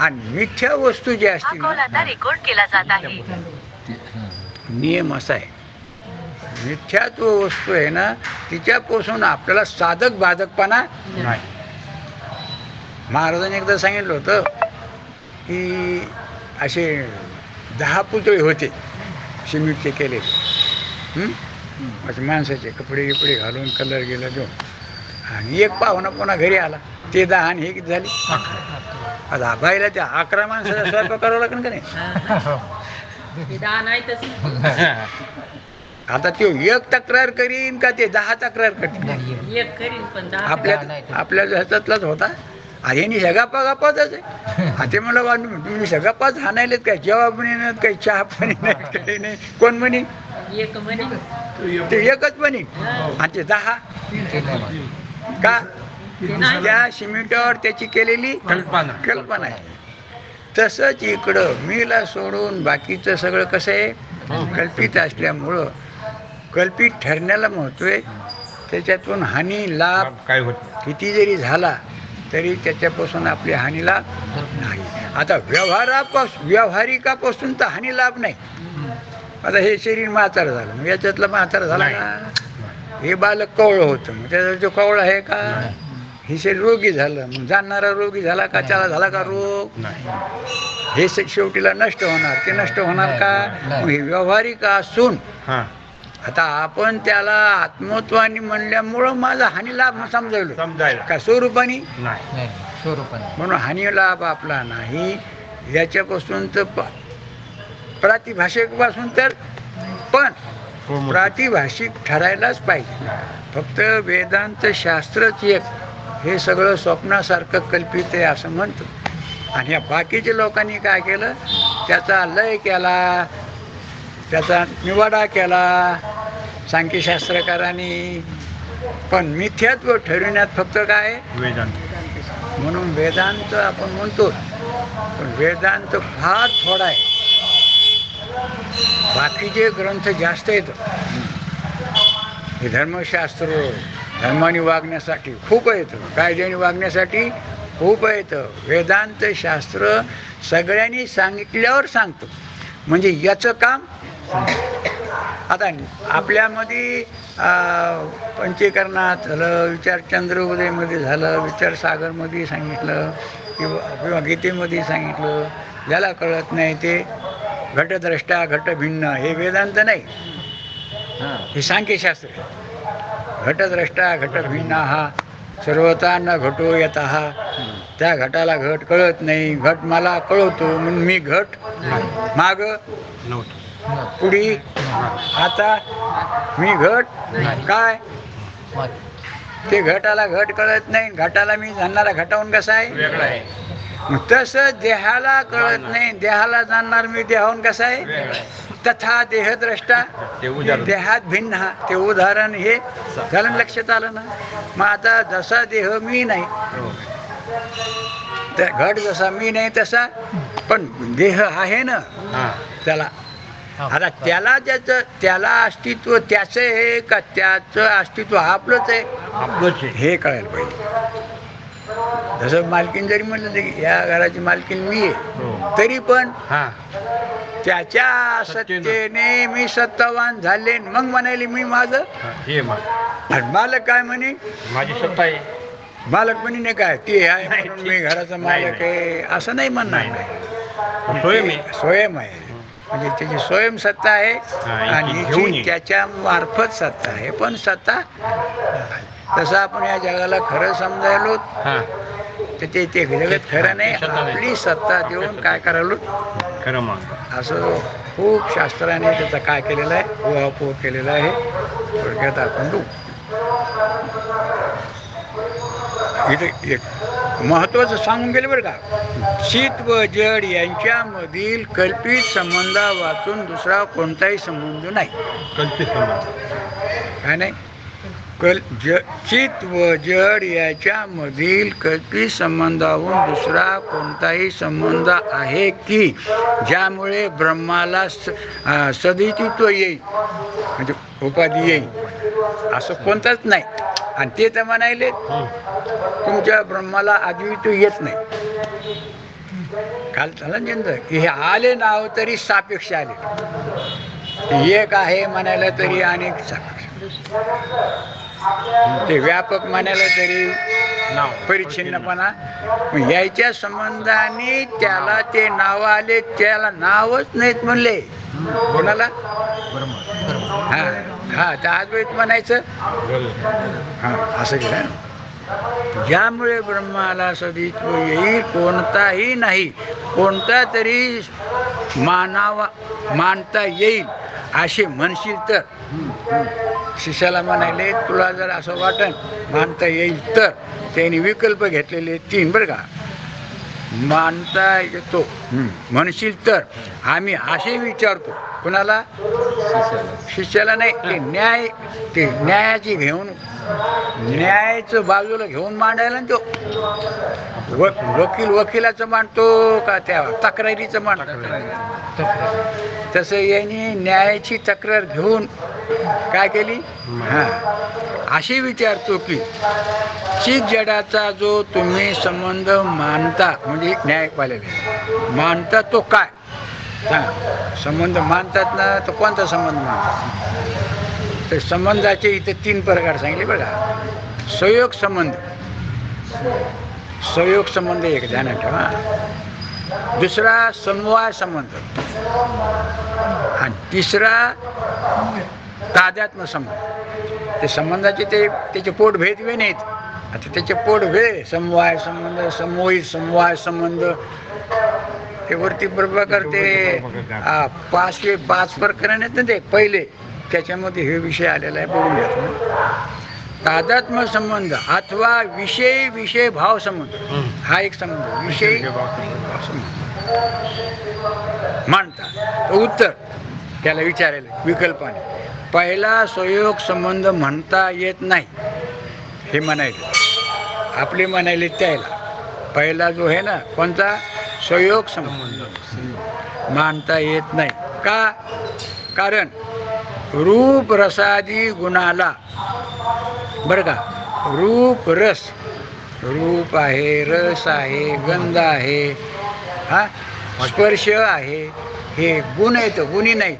आणि मिथ्या वस्तू जी असते ना, रेकॉर्ड केला जात आहे. नियम असा आहे, मिथ्यात्व वस्तू आहे ना तिच्यापासून आपल्याला साधक बाधकपणा नाही. महाराजांनी एकदा सांगितलं होतं की असे 10 पुतळे होते सिमेंटचे केले, असे माणसाचे कपडे गिपडे घालून कलर गेला देऊन, आणि एक पाहुणा पुन्हा घरी आला, ते 10 आणि हे किती झाली 11. आता बाईला त्या 11 माणसाचा स्वयंपाक करावं लागेल का नाही? आता तो एक तक्रार करीन का ते 10 तक्रार करतील? आपल्या ह्याच्यातलाच होता. यांनी सगळा आहे. ते मला तुम्ही सगळा पाच हाणायलेत काय? जवाब नाही, काही चहा पाणी नाही, काही नाही. कोण म्हणे? ते एकच म्हणे, आणि ते 10 का? त्या सिमेंटवर त्याची केलेली कल्पना आहे. तसंच इकडं मीला सोडून बाकीचं सगळं कसं आहे, कल्पित असल्यामुळं कल्पित ठरण्याला महत्त्व आहे. त्याच्यातून हानी लाभ काय होत किती जरी झाला तरी त्याच्यापासून आपली हानी लाभ नाही. आता व्यावहारिकापासून तर हानी लाभ नाही. आता हे शरीर म्हातारं झालं, मग याच्यातलं म्हातारं झाला ना, हे बालक कवळं होतं, मग त्याचा जो कवळं आहे का? हे शरीर रोगी झालं, मग जाणणारा रोगी झाला का? त्याला झाला का रोग? हे शेवटीला नष्ट होणार, ते नष्ट होणार का? मग हे व्यावहारिक असून आता आपण त्याला आत्मत्वानी म्हणल्यामुळं माझा हानी लाभ समजायला का स्वरूपानी नाही. म्हणून हानी लाभ आपला नाही. याच्यापासून तर प्रातिभाषिक पासून तर पण प्रातिभाषिक ठरायलाच पाहिजे. फक्त वेदांत शास्त्रच एक, हे सगळं स्वप्नासारखं कल्पित आहे असं म्हणतो. आणि या बाकीच्या लोकांनी काय केलं, त्याचा लय केला, त्याचा निवाडा केला सांख्यशास्त्रकारांनी. पण मिथ्यात्व ठरविण्यात फक्त काय वेदांत. म्हणून वेदांत आपण म्हणतो, पण वेदांत फार थोडा आहे. बाकीचे ग्रंथ जास्त आहेत. हे धर्मशास्त्र धर्माने वागण्यासाठी खूप येतं, कायद्याने वागण्यासाठी खूप येतं. वेदांत शास्त्र सगळ्यांनी सांगितल्यावर सांगतो, म्हणजे याचं काम. आता आपल्यामध्ये पंचीकरणात झालं, विचार चंद्रोदयमध्ये झालं, विचार सागरमध्ये सांगितलं, किंवा गीतेमध्ये सांगितलं. ज्याला कळत नाही ते घटद्रष्टा घटभिन्न, हे वेदांत नाही, हे सांख्यशास्त्र. घटद्रष्टा घटभिन्न हा सर्वता न घटो यतः. त्या घटाला घट कळत नाही, घट मला कळवतो म्हणून मी घट माग पुढी आता मी घट काय? ते घटाला घट कळत नाही, घटाला मी जाणणारा घटाहून कसा आहे? तसं देहाला कळत नाही, देहाला जाणणार मी देहाहून कसा आहे? तथा देहद्रष्टा देहात भिन्न हा, ते उदाहरण हे झालं, लक्षात आलं ना? मग आता जसा देह मी नाही, घट जसा मी नाही तसा पण देह आहे ना त्याला. आता त्याला अस्तित्व त्याचं आहे का त्याचं अस्तित्व आपलंच आहे हे कळायला पाहिजे. जसं मालकीन जरी म्हणलं की या घराची मालकीन मी आहे, तरी पण त्याच्या सत्तेने मी सत्तावान झाले, मग म्हणाले मी माझं. आणि मालक काय म्हणे? माझी सत्ता आहे. मालक म्हणे काय ते आहे म्हणून मी घराचा मालक आहे असं नाही म्हणणार नाही. स्वयं आहे, म्हणजे त्याची स्वयंसत्ता आहे आणि त्याच्या मार्फत सत्ता आहे. पण सत्ता तसं आपण या जगाला खरं समजायलो तर ते जगत खरं नाही, आपली सत्ता देऊन काय करायलो खरं असं खूप शास्त्राने त्याचा काय केलेलं आहे, उहापोह केलेला आहे. थोडक्यात आपण बघू. इथे एक महत्वाचं सांगून गेले बरं का, शीत व जड यांच्यामधील कल्पित संबंध वाचून दुसरा कोणताही संबंध नाही. कल्पित संबंध काय नाही? चित व जड याच्यामधील कल्पित संबंधाहून दुसरा कोणताही संबंध आहे की ज्यामुळे ब्रह्माला सदितित्व येईल, म्हणजे उपाधी येईल, असं कोणताच नाही. आणि ते तर म्हणायले तुमच्या ब्रह्माला अद्वितीय येत नाही, काल झालं चिंत की हे आले नाव तरी सापेक्ष आले, एक आहे म्हणायला तरी अनेक सापेक्ष, ते व्यापक म्हणायला तरी परिच्छिन्नपणा. याच्या संबंधाने त्याला ते नाव आले, त्याला नावच नाहीत म्हणले कोणाला. हा हा तर अद्वैत म्हणायचं. हा असं केलं. ज्यामुळे ब्रह्माला सदित्व येईल, कोणताही नाही, कोणता तरी मानता येईल असे म्हणशील तर. शिष्याला म्हणाले तुला जर असं वाटन मानता येईल तर, त्यांनी विकल्प घेतलेले 3 बरं का. मानता येतो म्हणशील तर आम्ही असे विचारतो. कुणाला? शिष्याला नाही. ते न्यायाची घेऊन, न्यायाचं बाजूला घेऊन मांडायला ना तो वकिलाचं मांडतो का त्या तक्रारीचं मांडतो. तसं यांनी न्यायाची तक्रार घेऊन काय केली. हा अशी विचारतो की चित जडाचा जो तुम्ही संबंध मानता, म्हणजे न्यायपाल्याला मानता तो काय सांगा. संबंध मानतात ना, तो कोणता संबंध मानतात. तर संबंधाचे इथे 3 प्रकार सांगितले बघा. संयोग संबंध, संयोग संबंध एक ध्यानात ठेवा. दुसरा समवाय संबंध, आणि तिसरा तादात्म्य संबंध. ते संबंधाचे त्याचे पोटभेद वे नाहीत. आता त्याचे पोटभेद समवाय संबंध, समोहित समवाय संबंध, ते वरती बरोबर करते 5 प्रकरण आहेत ना ते पहिले, त्याच्यामध्ये हे विषय आलेला आहे. बोलून घ्या. तादात्म्य संबंध अथवा विषय विषय भाव संबंध, हा एक संबंध. विषय भाव संबंध मानतात. उत्तर त्याला विचारायला विकल्पाने. पहिला संयोग संबंध म्हणता येत नाही हे म्हणायचं. आपले म्हणायले त्याला पहिला जो आहे ना कोणता संयोग संबंध मानता येत नाही. का? कारण रूप रसादी गुणाला, बरं का, रूप रस, रूप आहे, रस आहे, गंध आहे, हा स्पर्श आहे, हे गुण आहेत, गुणी नाहीत.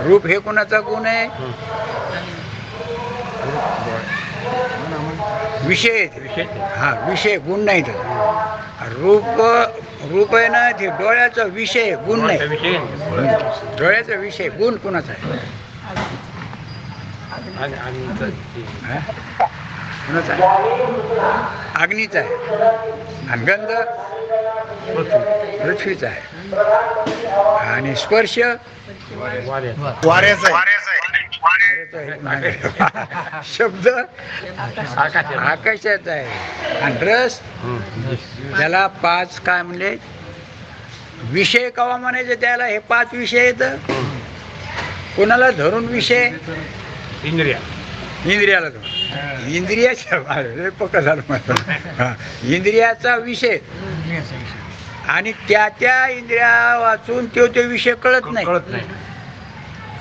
रूप हे कोणाचा गुण आहे? विषय. हा विषय, गुण नाहीत. रूप आहे ना, ते डोळ्याचा विषय, गुण नाही. डोळ्याचा विषय, गुण कोणाचा आहे? कोणाचा आहे? अग्नीचा आहे. आणि गंध पृथ्वीचा आहे. आणि स्पर्श वाऱ्याचा आहे. शब्द आकाशाचा आहे. आणि रस त्याला 5 काय म्हणले विषय कवा म्हणायचे त्याला. हे 5 विषय आहेत. कोणाला धरून विषय? इंद्रियाला धरून. इंद्रियाच्या पक्का झालं. इंद्रियाचा विषय, आणि त्या इंद्रिया वाचून तो विषय कळत नाही.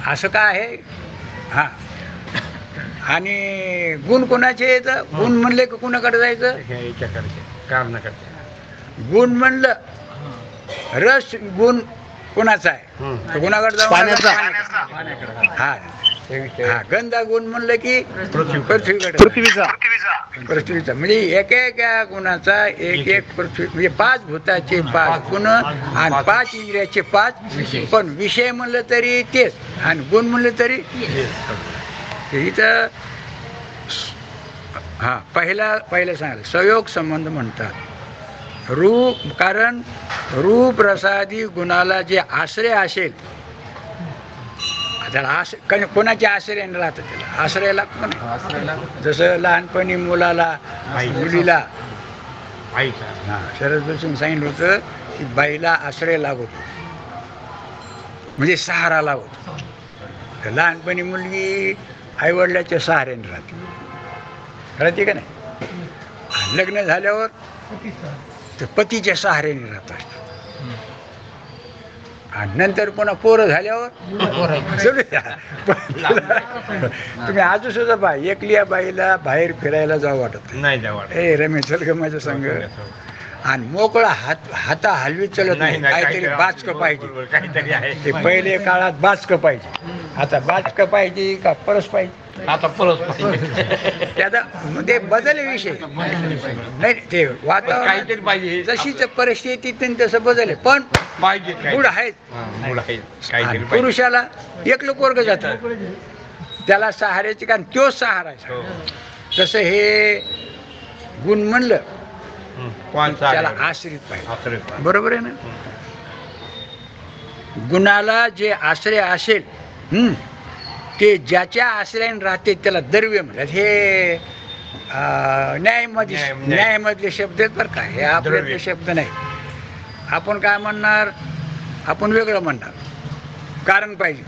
असं काय आहे. हा आणि गुण कोणाचे येत? गुण म्हणले की कुणाकडे जायचं? गुण म्हणलं रस गुण कोणाचा आहे? कुणाकडे जाऊ? हा हा. गंधा गुण म्हणलं की पृथ्वीचा. म्हणजे एकेका गुणाचा एक पृथ्वी, म्हणजे 5 भूताचे 5 गुण आणि 5 इंद्रियाचे 5. पण विषय म्हणलं तरी तेच, आणि गुण म्हणलं तरी इथं. हा पहिला सांगितलं संयोग संबंध म्हणतात. रूप, कारण रूप रसादी गुणाला जे आश्रय असेल, त्याला कोणाचे आश्रय राहतं? त्याला आश्रय लागतो ना. जसं लहानपणी मुलाला, मुलीला शरद जोशींनी सांगितलं होतं की बाईला आश्रय लागतो, म्हणजे सहारा लागतो. तर लहानपणी मुलगी आईवडिलाच्या सहाऱ्याने राहते का नाही. लग्न झाल्यावर तर पतीच्या सहाऱ्याने राहतात. आणि नंतर पुन्हा पोरं झाल्यावर तुम्ही आजू सुद्धा एकल्या बाईला बाहेर फिरायला जावं वाटत नाही. रमेश चल ग माझ्या संग. आणि मोकळा हाता हलवीत चलत नाही, काहीतरी बाचकं पाहिजे. काहीतरी आहे ते पहिले काळात बाचकं पाहिजे, आता बाचकं पाहिजे का परस पाहिजे, आता परत पाहिजे. त्याचा म्हणजे बदल विषय नाही. ते वातावरण काहीतरी पाहिजे जशीच परिस्थिती तसं बदल पण पाहिजे गुण आहेत. मूळ आहे काहीतरी आणि पाहिजे. पुरुषाला एकलं पोरग जातं, त्याला सहाऱ्याचे कारण तोच सहारा आहे. हो. तसं हे गुण म्हणलं कोणचा त्याला आश्रित पाहिजे. आश्रय बरोबर आहे ना. गुणाला जे आश्रय असेल ते ज्याच्या आश्रयाने राहते त्याला द्रव्य म्हणतात. हे न्यायामधले शब्द आहेत बरं का, हे आपल्यातले शब्द नाही. आपण काय म्हणणार, आपण वेगळं म्हणणार. कारण पाहिजे,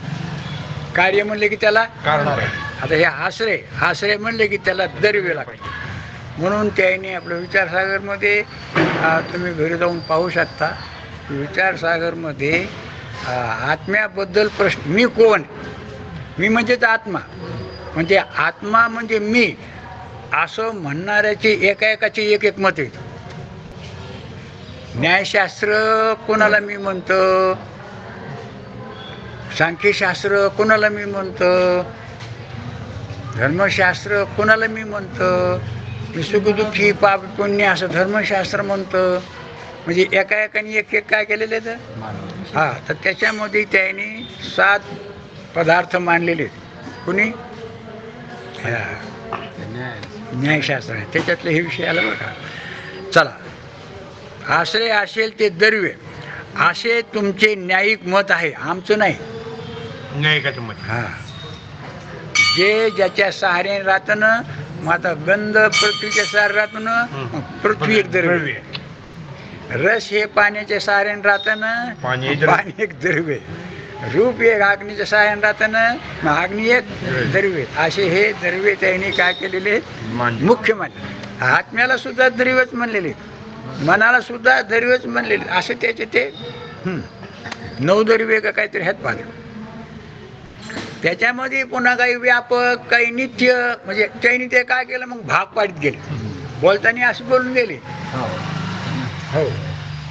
कार्य म्हणले की त्याला कारण पाहिजे. आता हे आश्रय म्हणले की त्याला द्रव्य लागते. म्हणून त्याने आपलं विचारसागरमध्ये तुम्ही घरी जाऊन पाहू शकता. विचारसागरमध्ये आत्म्याबद्दल प्रश्न, मी कोण, मी म्हणजेच आत्मा, म्हणजे आत्मा म्हणजे मी असं म्हणणाऱ्याचे एकाचे एक मत येतं. न्यायशास्त्र कोणाला मी म्हणतो, सांख्यशास्त्र कोणाला मी म्हणतो, धर्मशास्त्र कोणाला मी म्हणतो, मी सुखदुःखी पाप पुण्य असं धर्मशास्त्र म्हणतं. म्हणजे एकाने एक काय केलेले तर हा, तर त्याच्यामध्ये त्याने 7 पदार्थ मानलेले. कुणी न्यायशास्त्र आहे, त्याच्यातले हे विषय आला बरं का. चला, आश्रय असेल ते द्रव्य असे तुमचे न्यायिक मत आहे, आमचं नाही. नाही का तुम्ही हा, जे ज्याच्या सहाऱ्याने राहतं ना, मग आता गंध पृथ्वीच्या सहारे राहतो ना, मग पृथ्वी एक द्रव्य. रस हे पाण्याच्या सहाऱ्याने राहतं ना, पाणी एक द्रव्य. रूप एक अग्नीच्या सहाय्याने राहतं ना, मग अग्नी एक द्रव्य. असे हे द्रव्य त्यांनी काय केलेले मुख्य मानले. आत्म्याला सुद्धा द्रव्यच म्हणलेले, मनाला सुद्धा द्रव्यच म्हणलेले. असे त्याचे ते 9 द्रव्य का काहीतरी ह्यात पाहिले. त्याच्यामध्ये पुन्हा काही व्यापक, काही नित्य, म्हणजे त्यांनी ते काय केलं, मग भाग पाडत गेले. बोलताना असं बोलून गेले. हो,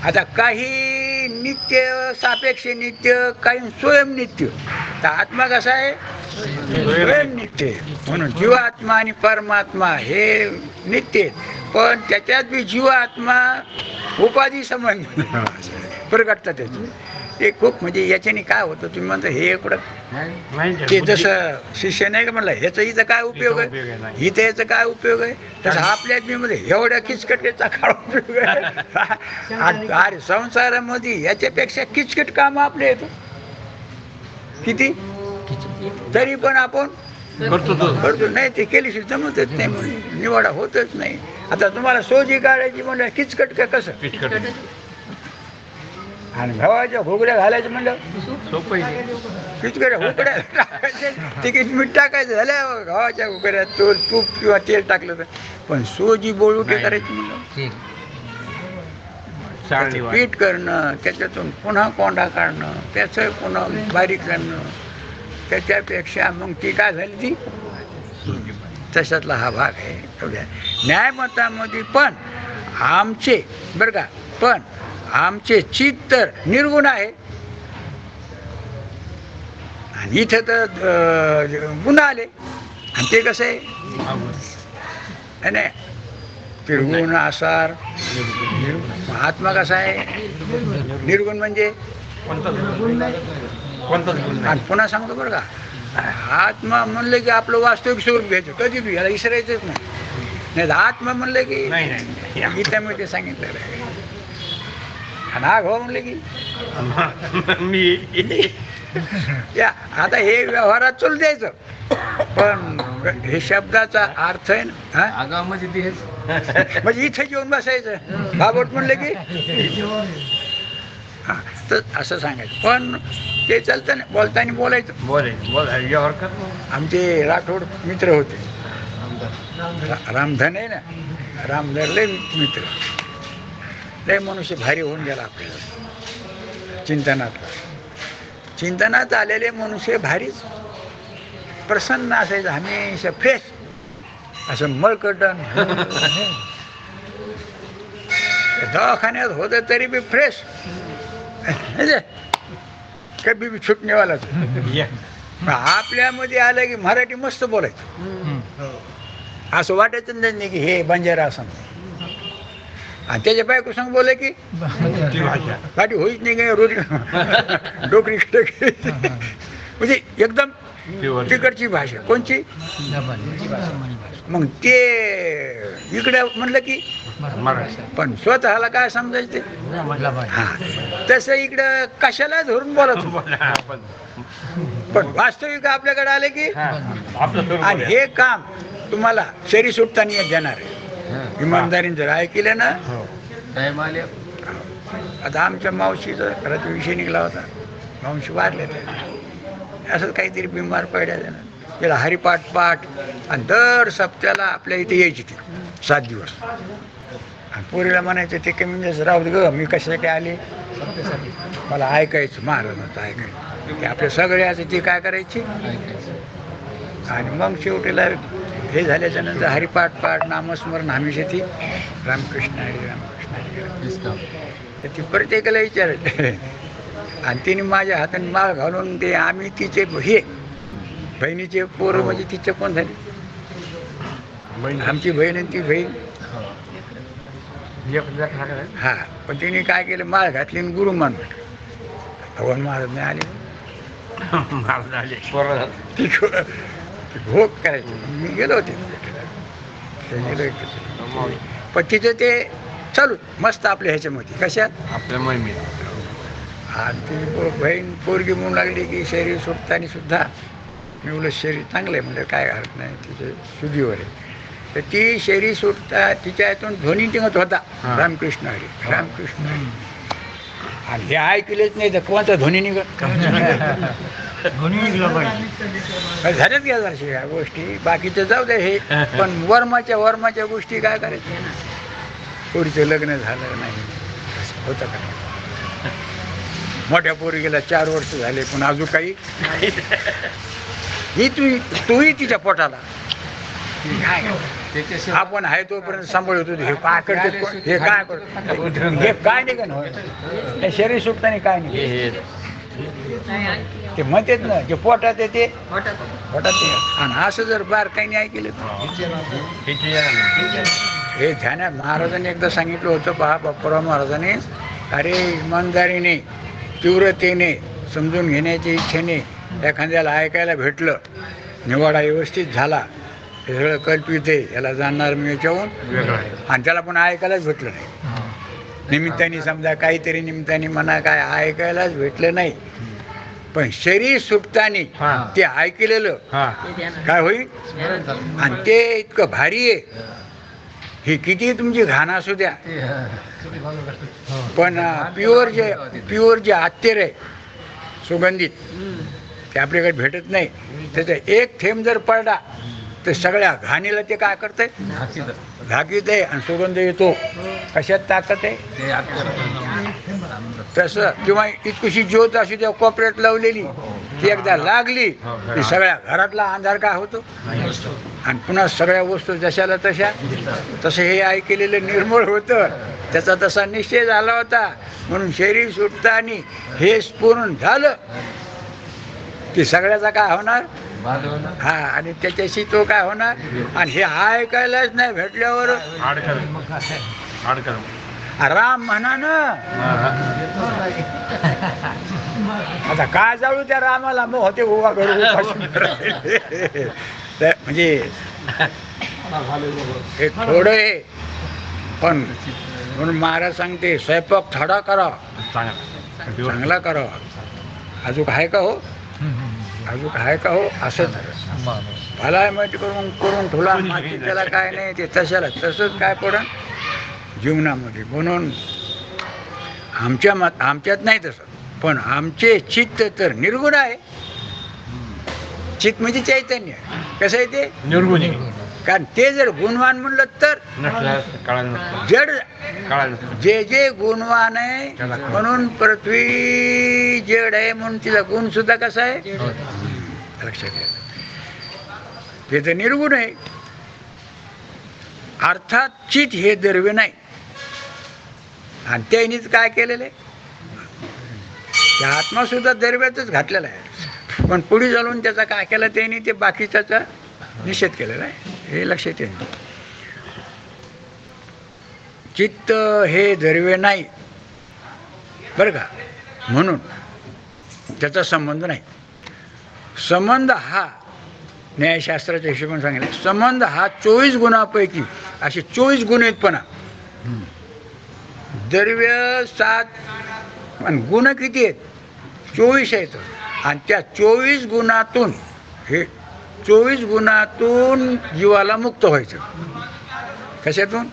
आता काही नित्य, सापेक्ष नित्य, काही स्वयंनित्य. तर आत्मा कसा आहे, स्वयंनित्य. म्हणून जीवात्मा आणि परमात्मा हे नित्य, पण त्याच्यात बी जीवात्मा उपाधी संबंध प्रगटतात त्याचे. ते खूप म्हणजे याच्याने काय होतं, तुम्ही म्हणता हे एवढं ते जसं शिष्य नाही का म्हणलं ह्याचं इथं काय उपयोग आहे, इथं याचं काय उपयोग आहे, तसं आपल्या मध्ये एवढ्या किचकटचा काय उपयोग आहे. अरे संसारामध्ये याच्यापेक्षा किचकट काम आपले येतो किती, तरी पण आपण करतो. नाही ते केल्याशिवाय जमतच नाही, म्हणून निवाडा होतच नाही. आता तुम्हाला सोजी काढायची म्हणलं किचकट का कसं, आणि गव्हाच्या घोगड्या घालायचं म्हणलं किचकट घोगड्या टाकायचं, तिकीट मीठ टाकायचं झालं गव्हाच्या घोगड्यात, तूप किंवा तेल टाकलं तर. पण सोजी बोळुटे करायची म्हणलं पीठ करणं, त्याच्यातून पुन्हा कोंडा काढणं, त्याचं पुन्हा बारीक करणं, त्याच्यापेक्षा मग ती काय झाली ती तशातला हा भाग आहे. एवढ्या न्यायमतामध्ये पण आमचे बरं का, पण आमचे चित्त तर निर्गुण आहे, आणि इथं तर गुण आले. आणि ते कसं आहे, नाही निर्गुण आसार. आत्मा कसा आहे, निर्गुण म्हणजे आणि पुन्हा सांगतो बरं का, आत्मा म्हणलं की आपलं वास्तविक स्वरूप घ्यायचं, कधी बी याला विसरायचंच नाही. आत्मा म्हणलं की गीतामध्ये सांगितलेलं आहे. आणि हा भाऊ म्हणलं की या आता हे व्यवहारात चालू द्यायचं, पण हे शब्दाचा अर्थ आहे ना, म्हणजे इथं जेवून बसायचं बाबत म्हणलं की हा, तर असं सांगायचं. पण ते चालतं ना, बोलताना बोलायचं. आमचे राठोड मित्र होते, रामधन आहे ना, रामधन लय मित्र, लय मनुष्य भारी होऊन गेला आपल्याला. चिंतनात आलेले मनुष्य भारीच प्रसन्न असायचं, हमेशा फ्रेश, असं मळकटन. दवाखान्यात होतं तरी बी फ्रेश कधी बी छुटणेवालाच. या. आपल्यामध्ये आलं की मराठी मस्त बोलायचं, असं वाटायचं नाही की हे बंजारा असं. आणि त्याच्या बायको सांग बोले की ती भाषा. गाठी होईच नाही काय रोटी डोकरी म्हणजे एकदम Pure. तिकडची भाषा. कोणची? मग ते इकडे म्हणलं की मराठी. पण स्वतःला काय समजायचं ते? हा तसं इकडं कशाला धरून बोलत होतो. बोला, पण पण वास्तविक आपल्याकडे आले की हा, आपलं स्वरूप आणि बोलूया. हे काम तुम्हाला शरी सुटताना देणार आहे. इमानदारीने जर ऐकलं ना. हो. आता आमच्या मावशीचा खरंच विषय निघाला होता. मावशी वारले असंच काहीतरी बिमार पडल्या त्यानं. त्याला हरिपाठ पाठ आणि दर सप्त्याला आपल्या इथे यायची ती 7 दिवस. आणि पोरीला म्हणायचं ते कमी म्हणजे राहू दे ग, मी कशासाठी आले, मला ऐकायचं महाराजांचं ऐकायचं. ते आपल्या सगळ्याचं ती काय करायची. आणि मग शेवटीला हे झाल्याच्या नंतर हरिपाठ पाठ नामस्मरण हमेशा ती रामकृष्ण हरी रामकृष्ण हरी. ती प्रत्येकाला विचारायची. आणि तिने माझ्या हाताने माळ घालून ते आम्ही तिचे हे बहिणीचे पोरं म्हणजे तिचे कोण झाले, बहीण. आमची बहीण आणि ती बहीण. एक जण लागला. हा पण तिने काय केलं, माळ घातली आणि गुरु मानलं. भगवान महाराज नाही आले, मारून आले. पोरं झालं. ती भोग करायची. मी गेलो होते गेलो माऊली. पण तिचं ते चालू मस्त आपल्या ह्याच्यामध्ये कशात. आपल्या महिमी. आणि ती बहीण पोरगी म्हणू लागली की शरीर सुटताना सुद्धा मी बोललं शरीर चांगलं आहे म्हणजे काय हरकत नाही, तिचे शुद्धीवर आहे. तर ती शरीर सुटता तिच्या यातून ध्वनी निघत होता हा. रामकृष्ण हरी रामकृष्ण हरी. आणि हे ऐकलेच नाही तर कोणता ध्वनी निघत. झाल्यात घ्या जराशी या गोष्टी, बाकीचं जाऊ द्या हे. पण वर्माच्या गोष्टी काय करायच्या. पोरीचं लग्न झालं नाही होतं का. मोठ्या पोरीला 4 वर्ष झाले पण अजून काही ही तूही तिच्या पोटाला. आपण आहे तोपर्यंत सांभाळत होतो. हे काय करते, हे काय करतो, हे काय नाही का हे शरीर सुटताना काय नाही ते म्हणतात ना, जे पोटात आहे ते पोटात आहे. आणि असं जर बारकाईने ऐकलं हे ध्यानात महाराजांनी एकदा सांगितलं होतं. पहा बाप्पाराव महाराजांनी, अरे इमानदारीने तीव्रतेने समजून घेण्याच्या इच्छेने एखाद्याला ऐकायला भेटलं, निवाडा व्यवस्थित झाला, हे सगळं कल्पित आहे, याला जाणणार मी याच्याहून वेगळं आहे. आणि त्याला पण ऐकायलाच भेटलं नाही. निमित्ताने समजा काहीतरी निमित्ताने म्हणा काय ऐकायलाच भेटलं नाही, पण शरीर सुटतानी हा. ते ऐकलेलं हा. काय होईल. आणि ते इतकं भारी आहे. ही किती तुमची घाण असू द्या, पण प्युअर जे अत्तर आहे सुगंधित ते आपल्याकडे भेटत नाही. त्याचा एक थेंब जर पडला तर सगळ्या घाणीला ते काय करतंय, झाकीत आहे आणि सुगंध येतो. कशात ताकद आहे तसं. किंवा इतकीशी ज्योत अशी त्या कोपऱ्यात लावलेली ती एकदा लागली की सगळ्या घरातला अंधार काय होतो आणि पुन्हा सगळ्या वस्तू जशाला तशा. तसं हे ऐकलेलं निर्मळ होतं, त्याचा तसा निश्चय झाला होता. म्हणून शरीर सुटताना हे स्फुरण झालं की सगळ्याचा काय होणार. हा आणि त्याच्याशी तो काय होणार. आणि हे ऐकायलाच नाही भेटल्यावर राम म्हणा ना. आता काय जाळू त्या रामाला, मग होते उभा करू म्हणजे हे थोडं आहे. पण म्हणून महाराज सांगते स्वयंपाक थोडा करा, चांगला करा. अजून आहे का हो, अजून आहे का हो. असंच भला माहिती करून करून ठेवला माती त्याला काय नाही, ते तशाला तसंच काय पडन जीवनामध्ये. म्हणून आमच्यात नाही तसं, पण आमचे चित्त तर निर्गुण आहे. चित्त म्हणजे चैतन्य. कसं आहे ते निर्गुणी. कारण ते जर गुणवान म्हणलं तर जड जे जे गुणवान आहे म्हणून पृथ्वी जड आहे म्हणून तिचा गुण सुद्धा कसा आहे लक्षात घ्या. ते तर निर्गुण आहे. अर्थात चित हे द्रव्य नाही. आणि त्यांनीच काय केलेलं आहे, त्या आत्मा सुद्धा दरव्यातच घातलेला आहे, पण पुढे चालून त्याचा काय केलं त्यांनी, ते बाकीच्याचा निषेध केलेला आहे. हे लक्षात येईल. चित्त हे दरवे नाही बरं का, म्हणून त्याचा संबंध नाही. संबंध हा न्यायशास्त्राच्या हिशोबाने सांगितलं, संबंध हा 24 गुणापैकी असे 24 गुण आहेत. पण द्रव्य 7 आणि गुण किती आहेत, 24 आहेत. आणि त्या 24 गुणातून, हे 24 गुणातून जीवाला मुक्त व्हायचं. कशातून?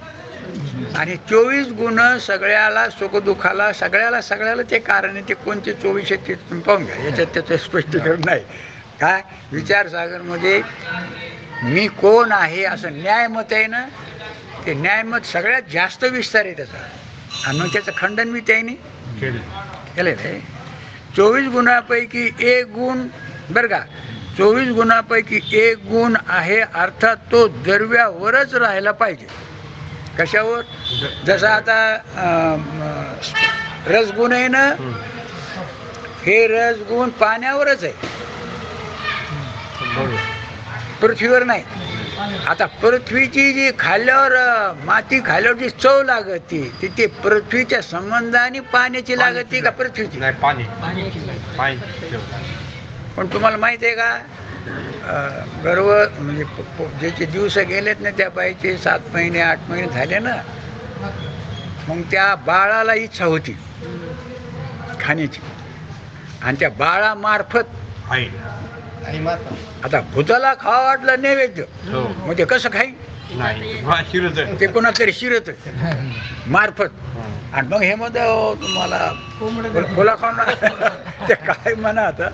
आणि 24 गुण सगळ्याला, सुखदुःखाला, सगळ्याला ते कारण आहे. ते कोणते 24 आहेत ते तुम्ही पाहून घ्या, याच्यात त्याचं स्पष्टीकरण नाही. काय विचारसागरमध्ये मी कोण आहे असं न्यायमत आहे ना, ते न्यायमत सगळ्यात जास्त विस्तार आहे त्याचा. आणि मग त्याचं खंडन मी त्याने केलेलं आहे. 24 गुणापैकी एक गुण बरं का, 24 गुणापैकी एक गुण आहे, अर्थात तो द्रव्यावरच राहायला पाहिजे. कशावर? जसं आता रसगुण आहे ना, हे रसगुण पाण्यावरच आहे, पृथ्वीवर नाही. आता पृथ्वीची जी खाल्ल्यावर, माती खाल्ल्यावर जी चव लागते ती पृथ्वीच्या संबंधाने पाण्याची लागते का पृथ्वीची? पाणी. पण तुम्हाला माहिती आहे का, गर्व म्हणजे ज्याचे दिवस गेलेत ना, त्या बाईचे 7 महिने 8 महिने झाले ना, मग त्या बाळाला इच्छा होती खाण्याची, आणि त्या बाळामार्फत आता भूताला खावा वाटलं नैवेद्य, मग ते कसं खाईन? ते कोणातरी शिरत मार्फत. आणि मग हे मध्ये तुम्हाला फुला खाऊन ते काय म्हणा, आता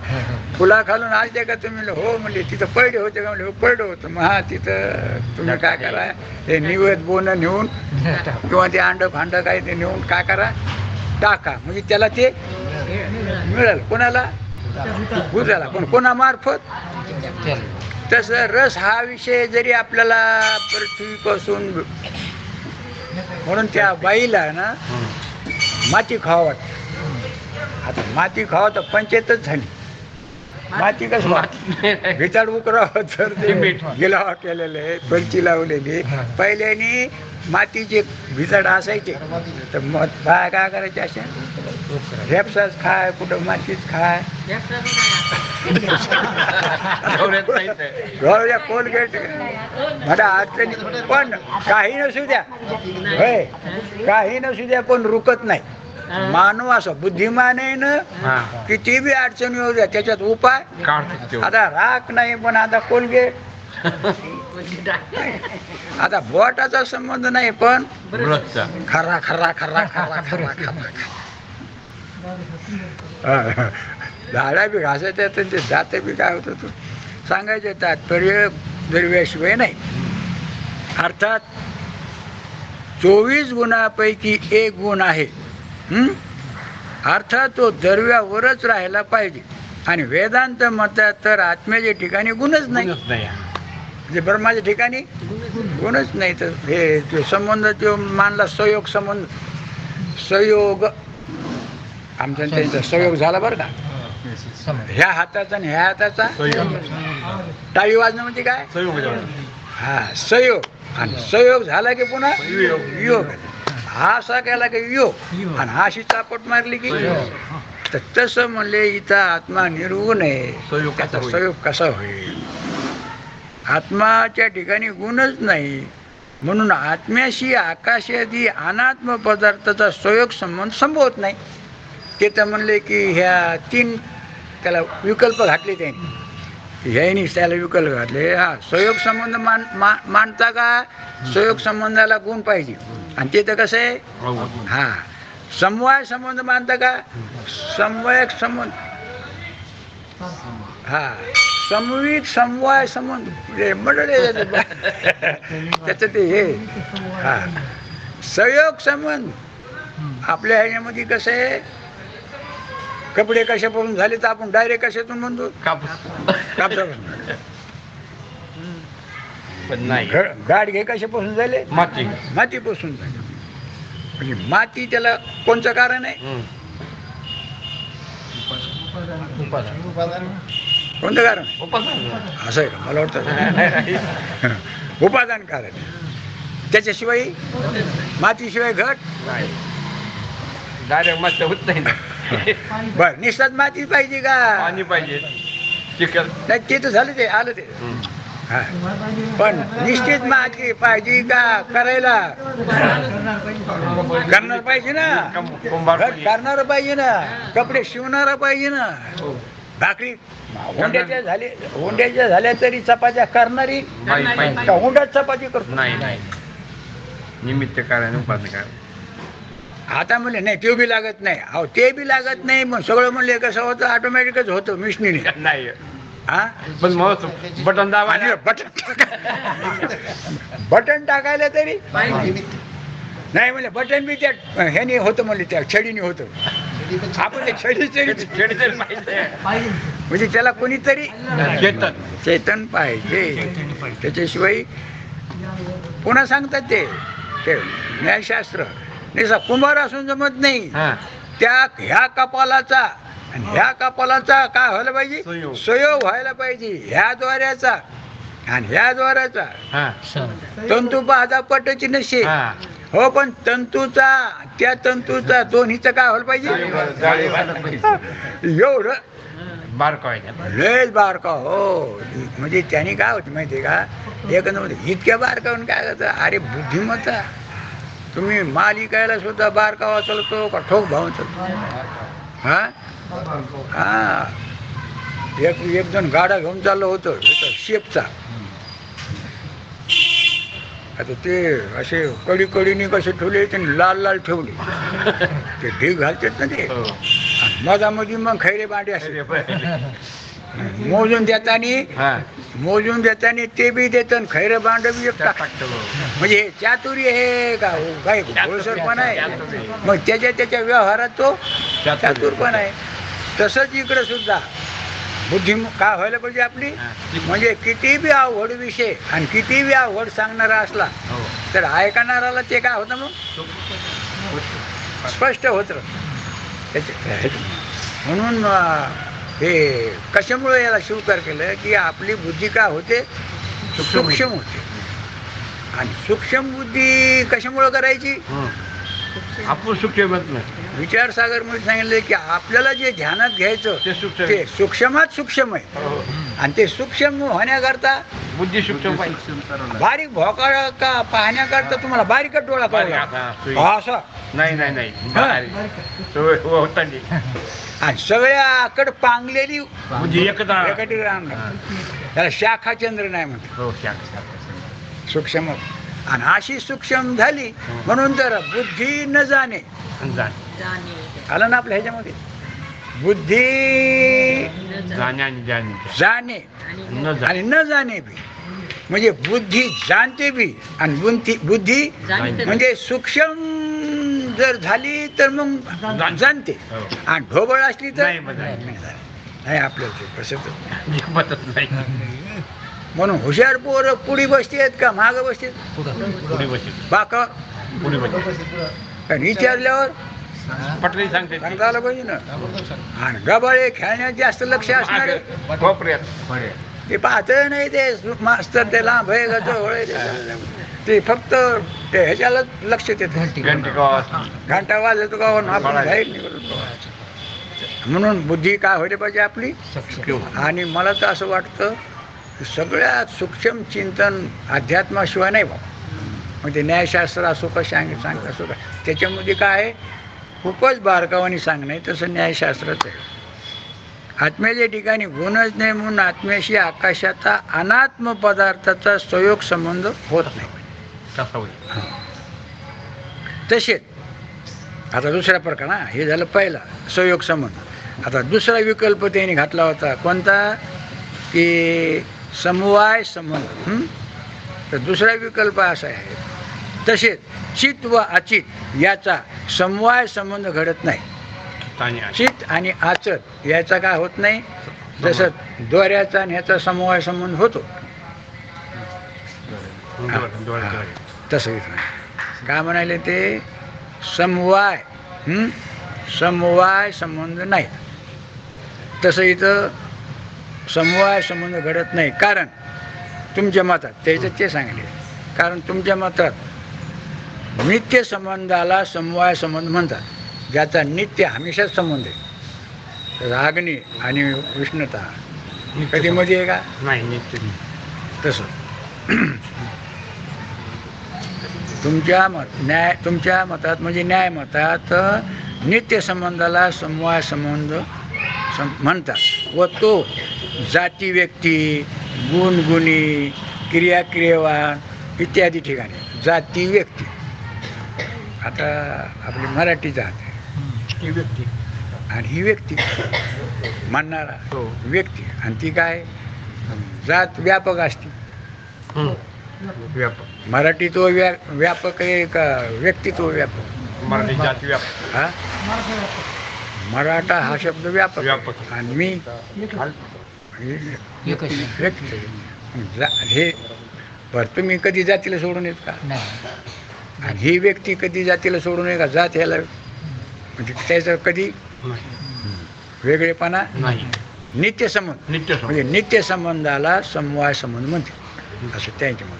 फुला खालून आलते का तुम्ही? हो म्हणले. तिथं पडले होते का? म्हणले हो पडलं होतं. मग हा, तिथं तुम्ही काय करा, हे निवेद बोनं नेऊन किंवा ते अंड फांड काय ते नेऊन काय करा, टाका, म्हणजे त्याला ते मिळेल. कोणाला? भूताला. पण कोणामार्फत? तसं रस हा विषय जरी आपल्याला पृथ्वीपासून, म्हणून त्या बाईला ना माती खावा वाटतं. आता माती खावा तर पंचायतच झाली. माती कसं भिताड उकरावं तर ते गिलावा केलेले, पंची लावलेली. पहिल्याने मातीचे भिताड असायचे, तर मग काय काय करायचे, असे रेपसाच खाय, कुठं मातीच खाय, कोलगेट म्हणा अडचणी. पण काही नसू द्या, होय काही नसू द्या, पण रुकत नाही. मानव असं बुद्धिमान आहे ना, किती बी अडचणी येऊ द्या, त्याच्यात उपाय. आता राख नाही, पण आता कोलगेट. आता बोटाचा संबंध नाही, पण खरा खरा खरा खरा खरा खरा झाडा बी घासायच्या, त्यांचे जाते बी काय होत होतं सांगायचे. तात्पर्य द्रव्याशिवाय नाही. अर्थात 24 गुणापैकी एक गुण आहे, अर्थात तो द्रव्यावरच राहायला पाहिजे. आणि वेदांत मतात तर आत्म्याच्या ठिकाणी गुणच नाही, म्हणजे ब्रह्माच्या ठिकाणी गुणच नाही. तर हे संबंध तो मानला संयोग संबंध, संयोग आमचा त्यांचा संयोग झाला बरं का. ह्या हाताचा आणि ह्या हाताचा टाळी वाजणं म्हणजे काय? हा संयोग. आणि संयोग झाला की पुन्हा योग. हा असा केला की योग, आणि हा अशी चापट मारली की. तर तसं म्हणले इथं आत्मा निर्गुण आहे, त्याचा संयोग कसा होईल? आत्माच्या ठिकाणी गुणच नाही, म्हणून आत्म्याशी आकाशादी अनात्म पदार्थाचा संयोग संबंध संभवत नाही. ते तर म्हणले की ह्या 3 त्याला विकल्प घातले त्यांनी, ह्यानी त्याला विकल्प घातले. हा संयोग संबंध मानता का? संयोग संबंधाला गुण पाहिजे, आणि ते तर कसं आहे? हा समवाय संबंध मानता का? समवयक संबंध, हा समविक समवाय संबंध मंडळे त्याचं ते हे. हा संयोग संबंध आपल्या ह्याच्यामध्ये कसं आहे? कपडे कशापासून झाले तर आपण डायरेक्ट कशातून म्हणतो? कापसापासून. गाड घे कशापासून झाले? मातीपासून झाले. म्हणजे माती त्याला कोणतं कारण आहे? कोणतं कारण आहे? उपासन असं आहे का? मला वाटतं उपादान कारण त्याच्याशिवाय मातीशिवाय घट नाही डायरेक्ट मस्त होत नाही ना बर निष्ठात माती पाहिजे का? पाणी पाहिजे चिखल नाही ते तर झालं ते आलं ते हा. पण निश्चित माती पाहिजे का करायला? करणार पाहिजे ना, कुंभार घट करणार पाहिजे ना, कपडे शिवणारा पाहिजे ना, भाकरी हुंड्याच्या झाल्या तरी चपात्या करणारी का हुंड्यात चपाती करतो? नाही नाही निमित्त कारण उपासन कारण आता म्हणले नाही ते बी लागत नाही. अहो ते बी लागत नाही मग सगळं म्हणले कसं होतं ऑटोमॅटिकच होतं मिशनीने. नाही हा पण मग बटन दाबा आणि बटन टाकायला तरी नाही म्हणले बटन बी त्या ह्याने होतं म्हणले त्या छडीने होतं. आपण ते छडी म्हणजे त्याला कोणीतरी चेतन पाहिजे. त्याच्याशिवाय पुन्हा सांगतात ते न्यायशास्त्र निसा कुंभार असून जमत नाही. त्या ह्या कपालाचा आणि ह्या कपालाचा काय व्हायला पाहिजे? संयोग व्हायला पाहिजे. ह्या द्वाराचा आणि ह्या द्वाराचा तंतू पाहता पटची नसे हो, पण तंतूचा त्या तंतूचा दोन्हीचं काय व्हायला पाहिजे? एवढं बारका लयच बारका हो. म्हणजे त्याने काय होतं माहितीये का? एक इतक्या बारकावून काय करतं? अरे बुद्धिमत्ता तुम्ही माल इकायला सुद्धा बारकावा चालतो का ठोक भावून चालतो? हा हा एक दोन गाडा घेऊन चाललं होतं शेपचा. आता ते असे कडीने कसे ठेवले त्यांनी लाल लाल ठेवले ते ढीग घालतात ना ते. मधामध्ये मग खैरे बांडे असे मोजून देताना ते बी देतात खैर भांड बी एक टाकतो. म्हणजे हे चातुर्य हे का काय घोळसरपणा आहे. मग त्याच्या व्यवहारात तो चातुरपणा आहे. तसंच इकडे सुद्धा बुद्धी काय व्हायला पाहिजे आपली? म्हणजे किती बी अवघड विषय आणि किती बी अवघड सांगणारा असला तर ऐकणाराला ते काय होतं मग स्पष्ट होत त्याचे. म्हणून हे कशामुळे याला स्वीकार केलं की आपली बुद्धी काय होते? सूक्ष्म होते. आणि सूक्ष्म बुद्धी कशामुळे करायची? आपण सूक्ष्म विचारसागर मध्ये सांगितलं की आपल्याला जे ध्यानात घ्यायचं ते सूक्ष्मात सूक्ष्म आहे. आणि ते सूक्ष्म होण्याकरता बुद्धी सूक्ष्म पाहिजे. बारीक भोकाळा का पाहण्याकरता तुम्हाला बारीकच डोळा पाहिजे असा नाही आणि सगळ्याकडे पांगलेली बुद्धी एकत्र त्याला शाखाचंद्र नाही म्हणते सूक्ष्म. आणि अशी सूक्ष्म झाली म्हणून तर बुद्धी न जाणे आलं ना आपल्या ह्याच्यामध्ये. बुद्धी जाणे आणि न जाणे बी म्हणजे बुद्धी जाणते बी आणि बुद्धी म्हणजे सूक्ष्म जर झाली तर मग जाणते आणि ढोबळ असली तर नाही आपल्याला कसं नाही. म्हणून हुशार पोर पुढी बसते आहेत का माग बसते बाका विचारल्यावर पटली सांगते सांगता आलं पाहिजे ना. आणि गबाळे खेळण्यात जास्त लक्ष असणार ते पाहत नाही ते मास्तर ते लांब आहे ते फक्त ते ह्याच्याला लक्ष देत घंटा वाजतो का आपण बाहेर निघतो. म्हणून बुद्धी काय व्हायला पाहिजे आपली? आणि मला तर असं वाटतं सगळ्यात सूक्ष्म चिंतन अध्यात्माशिवाय नाही भाऊ. म्हणजे न्यायशास्त्र असो का सांगत असो का त्याच्यामध्ये काय आहे? खूपच बारकावानी सांगणं आहे तसं न्यायशास्त्रच आहे. आत्म्याच्या ठिकाणी गुणच नाही म्हणून आत्म्याशी आकाशाचा अनात्म पदार्थाचा संयोग संबंध होत नाही. तसेच आता दुसरा प्रकार ना हे झालं पहिला संयोग संबंध. आता दुसरा विकल्प त्याने घातला होता कोणता? की समवाय संबंध. तर दुसरा विकल्प असा आहे तसेच चित व अचित याचा समवाय संबंध घडत नाही. चित आणि आचत याचा काय होत नाही? जसं दोऱ्याचा आणि ह्याचा समवाय संबंध होतो तसं काय म्हणाले ते समवाय समवाय संबंध नाही. तसं इथं समवाय संबंध घडत नाही. कारण तुमच्या मतात त्याचं ते सांगले, कारण तुमच्या मतात नित्य संबंधाला समवाय संबंध म्हणतात, ज्याचा नित्य हमेशाच संबंध आहे. तर अग्नी आणि उष्णता कधी मध्ये आहे का? नाही नित्य तसं तुमच्या मतात म्हणजे न्याय मतात नित्य संबंधाला समवाय संबंध म्हणतात व तो जाती व्यक्ती गुणगुणी क्रियाक्रियवान इत्यादी ठिकाणी. जाती व्यक्ती आता आपली मराठी जात आहे ही व्यक्ती आणि ही व्यक्ती म्हणणारा हो. व्यक्ती, आणि ती काय जात व्यापक असते. व्यापक मराठी तो व्यापक आहे का व्यक्ती तो व्यापक? मराठी जाती व्यापक. हा मराठा हा शब्द व्यापक आहे. व्यापक. आणि मी व्यक्ती हे बरं. तुम्ही कधी जातीला सोडून येत का? आणि ही व्यक्ती कधी जातीला सोडून आहे का? जात ह्याला म्हणजे त्याचं कधी वेगळेपणा नाही. नित्य संबंध नित्य म्हणजे नित्य संबंधाला समवाय संबंध म्हणते असं त्यांच्या मत.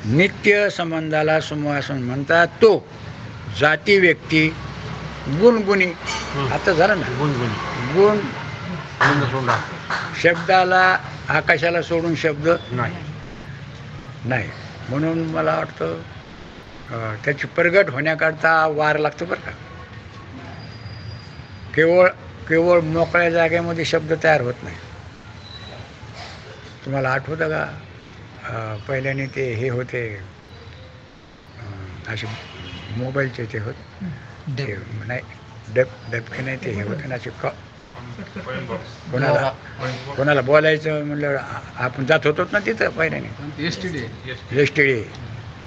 नित्य संबंधाला समवाय संबंध म्हणतात तो जाती व्यक्ती गुणगुणी. आता झालं ना गुणगुणी गुण सोडा शब्दाला आकाशाला सोडून शब्द नाही. नाही. म्हणून मला वाटतं त्याची प्रगट होण्याकरता वार लागतो बरं का. केवळ मोकळ्या जागेमध्ये शब्द तयार होत नाही. तुम्हाला आठवतं का पहिल्याने ते हे होते असे मोबाईलचे ते होते ते नाही डबके नाही ते हे होते ना असे कोणाला बोलायचं म्हणलं आपण जात होतो ना तिथं पहिल्याने एस टी डी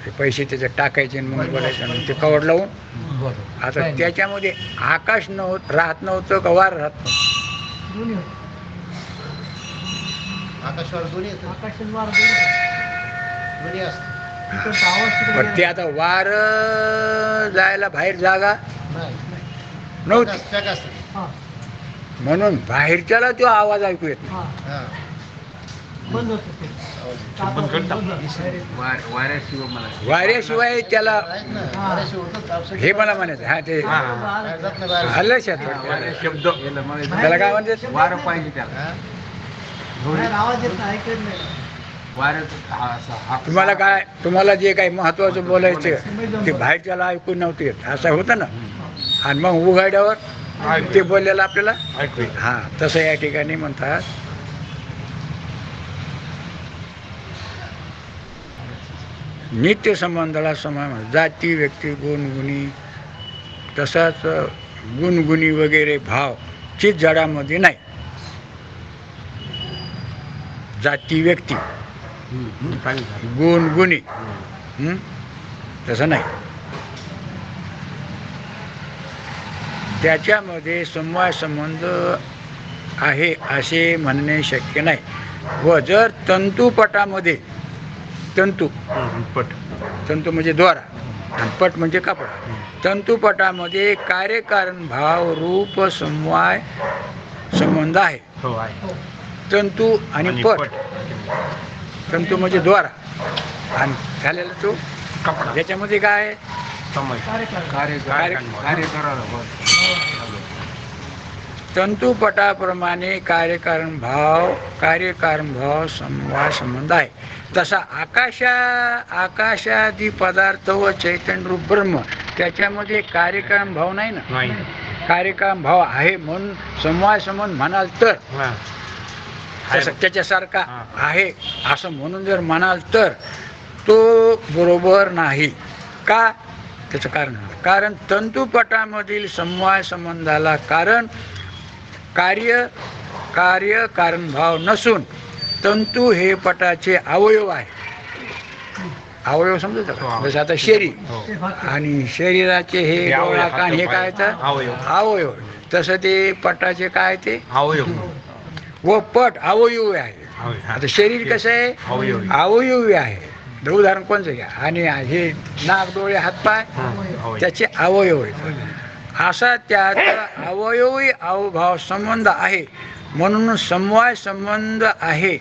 ते पैसे त्याच्यात टाकायचे आणि मग बोलायचं आणि ते कवर लावून. आता त्याच्यामध्ये आकाश राहत नव्हतं का वार राहत नव्हतं? पण ते आता वार जायला बाहेर जागा नव्हती म्हणून बाहेरच्याला तो आवाज ऐकू येत नाही. वाऱ्याशिवाय त्याला हे मला म्हणायचं. हा ते हल्लं शब्द त्याला काय म्हणते वार पाहिजे त्याला. तुम्हाला जे काही महत्वाचं बोलायचं ते बाहेरच्याला ऐकू नव्हतं येत असं होतं ना. आणि मग उघड्यावर ते बोललेलं आपल्याला ऐकू. हा तसं या ठिकाणी म्हणतात नित्य संबंधाला समान जाती व्यक्ती गुणगुणी. तसाच गुणगुणी वगैरे भाव चित जडामध्ये नाही. जाती व्यक्ती गुणगुणी तसं नाही. त्याच्यामध्ये समवाय संबंध आहे असे म्हणणे शक्य नाही. व जर तंतुपटामध्ये तंतू म्हणजे द्वारा आणि पट म्हणजे कपडा. तंतुपटामध्ये कार्यकारण भाव रूप समवाय संबंध आहे. तंतू आणि पट. तंतू म्हणजे द्वारा आणि झालेला तो कपडा. ज्याच्यामध्ये काय तंतुपटाप्रमाणे कार्यकारण भाव समवाय संबंध आहे. तसा आकाशादी पदार्थ व चैतन्य रूप ब्रह्म त्याच्यामध्ये कार्यकारण भाव नाही ना. कार्यकारण भाव आहे म्हणून समवाय संबंध म्हणाल तर त्याच्यासारखा आहे असं म्हणून जर म्हणाल तर तो बरोबर नाही. का? त्याचं कारण तंतुपटामधील समवाय संबंधाला कार्य कारण भाव नसून तंतू हे पटाचे अवयव आहे. अवयव समजत का? जसं आता शरीर आणि शरीराचे हे डोळा कान हे काय तर अवयव. तसं ते पटाचे काय ते अवयव व पट अवयव आहे. आता शरीर कसं आहे अवयवी आहे. उदाहरण कोणचं घ्या, आणि हे नाक डोळे हातपाय होय. त्याचे अवयव आहेत. असा त्याचा अवयवी अवभाव संबंध आहे, म्हणून समवाय संबंध आहे.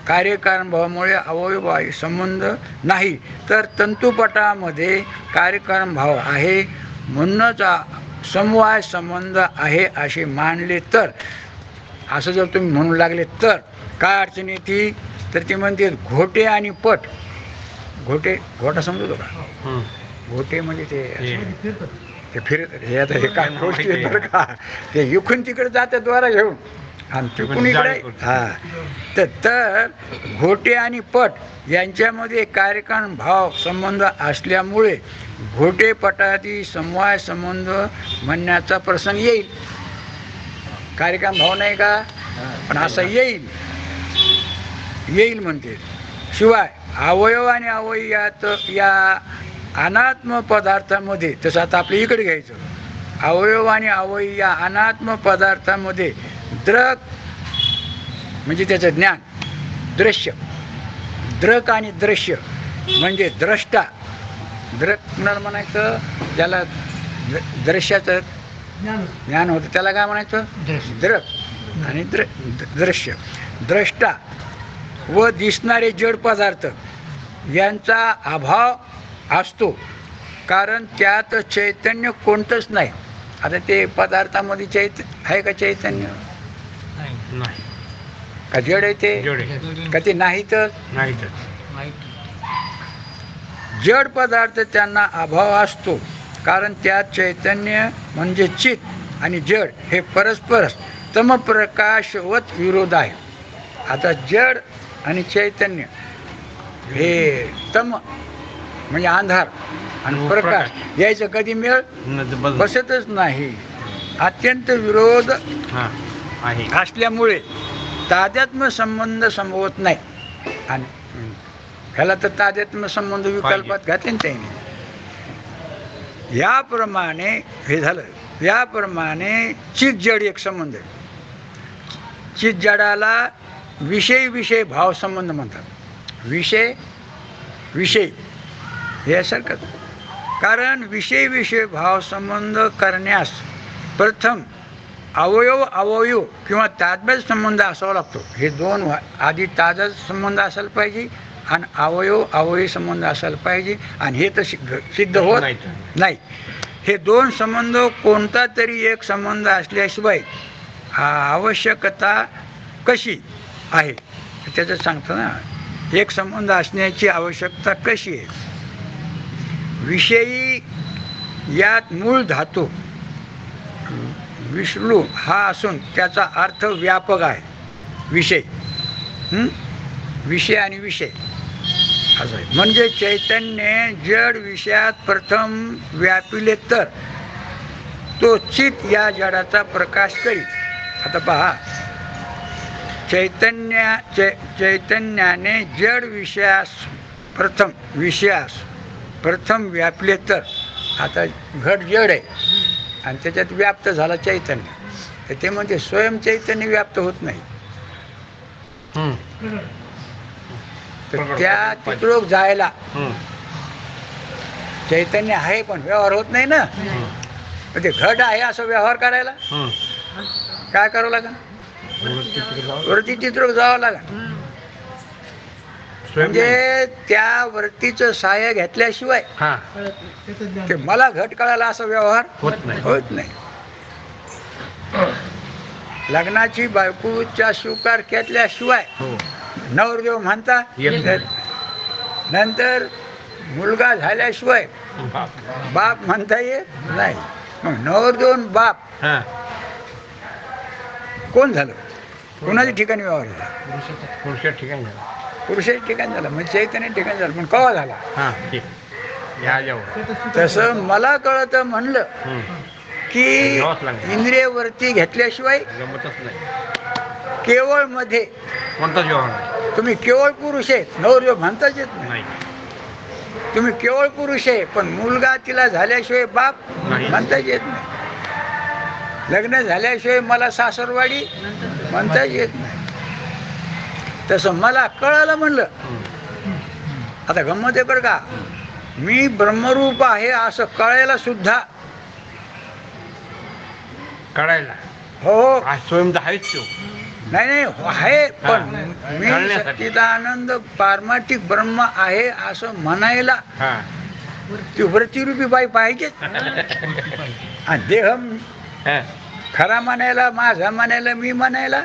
कार्यकारण भावामुळे अवयव संबंध नाही, तर तंतुपटामध्ये कार्यकारण भाव आहे म्हणूनच समवाय संबंध आहे असे मानले तर, असं जर तुम्ही म्हणू लागले तर काय अडचण येते? तर ती म्हणते घोटे आणि पट. घोटा समजतो का? घोटे म्हणजे ते फिरत हे आता हे काय गोष्टी आहेत बरं का, ते इकडून तिकडे जातात द्वारा घेऊन आणि तिकडून इकडे. तर घोटे आणि पट यांच्यामध्ये कार्यकारण भाव संबंध असल्यामुळे घोटेपटातील समवाय संबंध म्हणण्याचा प्रसंग येईल. कार्यकारण भाव नाही का, पण असा येईल म्हणते. शिवाय अवयव आणि अवयवात या अनात्म पदार्थामध्ये, तसं आता आपल्या इकडे घ्यायचं, अवयव आणि अवयव या अनात्म पदार्थामध्ये द्रक म्हणजे त्याचं ज्ञान, दृश्य, द्रक आणि दृश्य म्हणजे द्रष्टा. द्रक कुणाला म्हणायचं? ज्याला दृश्याचं ज्ञान होतं त्याला काय म्हणायचं? द्रक आणि दृश्य. द्रष्टा व दिसणारे जड पदार्थ यांचा अभाव असतो, कारण त्यात चैतन्य कोणतंच नाही. आता ते पदार्थामध्ये आहे का चैतन्य? नाही. का जड आहे ते? का ते नाही? तर जड पदार्थ त्यांना अभाव असतो, कारण त्यात चैतन्य म्हणजे चित आणि जड हे परस्पर तमप्रकाशवत विरोध आहे. आता जड आणि चैतन्य हे तम म्हणजे अंधार आणि प्रकाश यायचं कधी मेळ बसतच नाही. अत्यंत विरोध असल्यामुळे तादात्म्य संबंध संभवत नाही. आणि ह्याला तर तादात्म्य संबंध विकल्पात घातले ना त्याने. याप्रमाणे हे झालं. याप्रमाणे चित जड एक संबंध आहे. चित जडाला विषय भाव संबंध म्हणतात. विषय यासारखंच. कारण विषय भाव संबंध करण्यास प्रथम अवयव किंवा तादात्म्य संबंध असावा लागतो. हे दोन आधी तादात्म्य संबंध असायला पाहिजे आणि अवयवी संबंध असायला पाहिजे, आणि हे तर सिद्ध होत नाही. हे दोन संबंध कोणता तरी एक संबंध असल्याशिवाय आवश्यकता कशी आहे त्याचं सांगतो ना. एक संबंध असण्याची आवश्यकता कशी आहे? विषयी यात मूळ धातू विष्णू हा असून त्याचा अर्थ व्यापक आहे. विषय आणि विषय असं आहे. म्हणजे चैतन्य जड विषयात प्रथम व्यापिले तर तो चित या जडाचा प्रकाश करीत. आता पहा, चैतन्याने जड विषयास प्रथम व्यापले तर, आता घट जड आहे आणि त्याच्यात व्याप्त झाला चैतन्य, तर ते म्हणजे स्वयं चैतन्य व्याप्त होत नाही. तर त्या तिकडं जायला चैतन्य आहे पण व्यवहार होत नाही ना. ते घट आहे असं व्यवहार करायला काय करावं लागेल? वरती तिकडं जावं लागेल. म्हणजे त्या वरतीचं सहाय्य घेतल्याशिवाय ते मला घट कळायला असा व्यवहार होत नाही. लग्नाची बायकोचा स्वीकार घेतल्याशिवाय नवरदेव म्हणता नंतर मुलगा झाल्याशिवाय बाप म्हणता येत नाही. मग नवरदेव बाप कोण झालं? कोणाच्या ठिकाणी व्यवहार झाला? पुरुषाच्या ठिकाणी झाला. म्हणजे चैतन्य ठिकाणी झालं. पण केव्हा झाला? तसं मला कळत म्हणलं की इंद्रियवरती घेतल्याशिवाय केवळ मध्ये तुम्ही केवळ पुरुष आहे, नवरदेव म्हणताच येत नाही. तुम्ही केवळ पुरुष आहे पण मुलगा तिला झाल्याशिवाय बाप म्हणताच येत नाही. लग्न झाल्याशिवाय मला सासरवाडी म्हणताच येत नाही. तसं मला कळालं म्हणलं आता गंमत आहे बरं का, मी ब्रह्मरूप आहे असं कळायला सुद्धा कळायला हो हा स्वयं तर आहेच तो. नाही नाही आहे, पण मी कळण्यासाठी. सच्चिदानंद पारमार्थिक ब्रह्म आहे असं म्हणायला हा ती वृत्तीरूपी बाई पाहिजेच. आणि देह हा. खरा म्हणायला, माझा म्हणायला, मी म्हणायला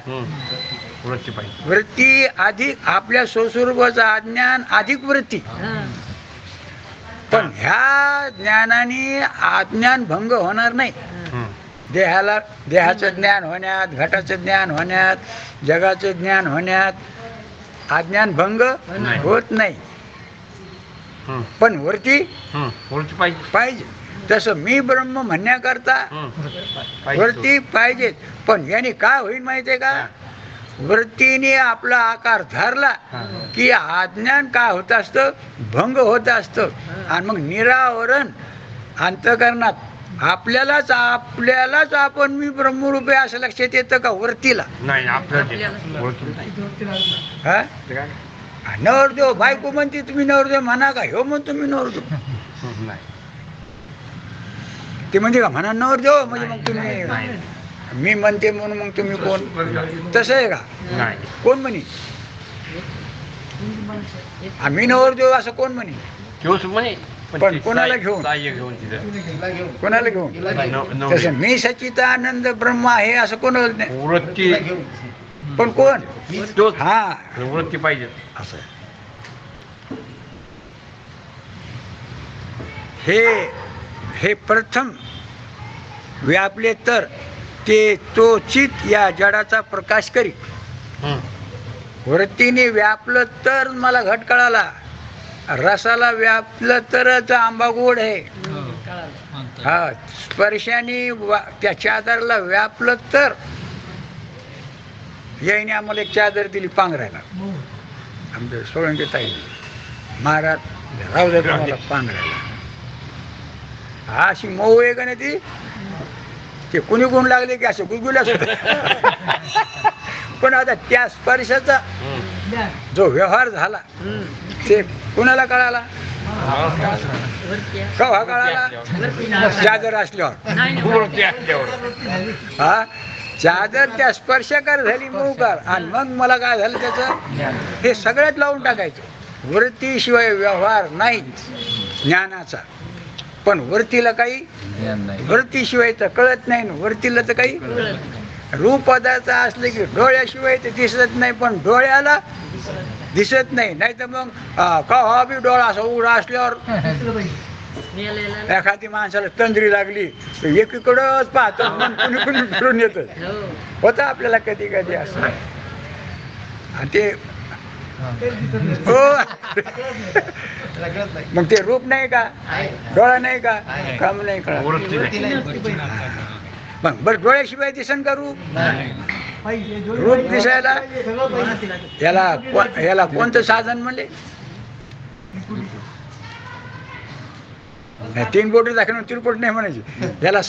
वृत्ती पाहिजे. वृत्ती अधिक आपल्या स्वस्वरूपाचं अज्ञान अधिक वृत्ती. पण ह्या ज्ञानाने अज्ञान भंग होणार नाही. देहाला देहाचं ज्ञान होण्यात, घटाचं ज्ञान होण्यात, जगाचं ज्ञान होण्यात अज्ञान भंग नाही. होत नाही. पण वरती वृत्ती पाहिजे. पाहिजे. तसं मी ब्रह्म म्हणण्याकरता पाहिजे. वरती पाहिजेत. पण याने काय होईल माहितीये का, वृत्तीने आपला आकार धरला की अज्ञान काय होत असतं, भंग होत असतं. आणि मग निरावरण अंतःकरणात आपल्यालाच आपण मी ब्रह्मरूप आहे असं लक्षात येतं का वरतीला? नाही आपल्याला वृत्ती नाही. हा नवरदेव बायको म्हणते तुम्ही नवरदेव म्हणा का, ह्यो म्हणतो मी नवरदेव. नाही. ते म्हणजे का म्हणा नवरदेव म्हणजे मग तुम्ही नाही. मी म्हणते म्हणून मग तुम्ही कोण? तसं आहे का? नाही. कोण म्हणे आम्ही नवरदेव असं कोण म्हणे? तोच म्हणे. पण ते कोणाला घेऊन? साह्य घेऊन तिथं कोणाला घेऊन? नवरे. तसं मी सच्चिदानंद ब्रह्म आहे असं कोणाला नाही. वृत्ती पण कोण? तोच. हा वृत्ती पाहिजे. असं हे प्रथम व्यापले तर ते तो चित या जडाचा प्रकाश करी. वृत्तीने व्यापलं तर मला घट कळाला, रसाला व्यापलं तरच आंबा गोड आहे. हा स्पर्शाने त्या चादरला व्यापलं तर याने आम्हाला एक चादर दिली पांघरायला. आमच्या सोळंकी ताई महाराज राहू दे तुम्हाला पांघरायला. हा अशी मऊ आहे का नाही ती, ते कुणी गुण लागले की असे गुलगुल्याच होते. पण आता त्या स्पर्शाचा जो व्यवहार झाला ते कुणाला कळाला? केव्हा कळाला? चादर असल्यावर. वृत्ती असल्यावर. हा चादर त्या स्पर्शकार झाली मूकार, आणि मग मला काय झालं त्याचं, हे सगळ्यात लावून टाकायचं. वृत्तीशिवाय व्यवहार नाही ज्ञानाचा. पण वृत्तीला काही वृत्तीशिवाय तर कळत नाही, वृत्तीला तर काही रूप पदार्थ असले की डोळ्याशिवाय ते दिसत नाही, पण डोळ्याला दिसत नाही. नाही तर मग का बी डोळा असा उघडा असल्यावर एखादी माणसाला तंद्री लागली तर एकीकडंच पाहतो, मन कुणी कुणी फिरून येत होतं आपल्याला कधी कधी असं. आणि ते हो मग ते रूप नाही का, डोळा नाही का, काम नाही कळत. वृत्ती नाही. मग बरं डोळ्याशिवाय दिसन का रूप? रूप दिसायला याला कोणतं साधन म्हणले? तीन बोटी दाखवून तिरपोट नाही म्हणायची. याला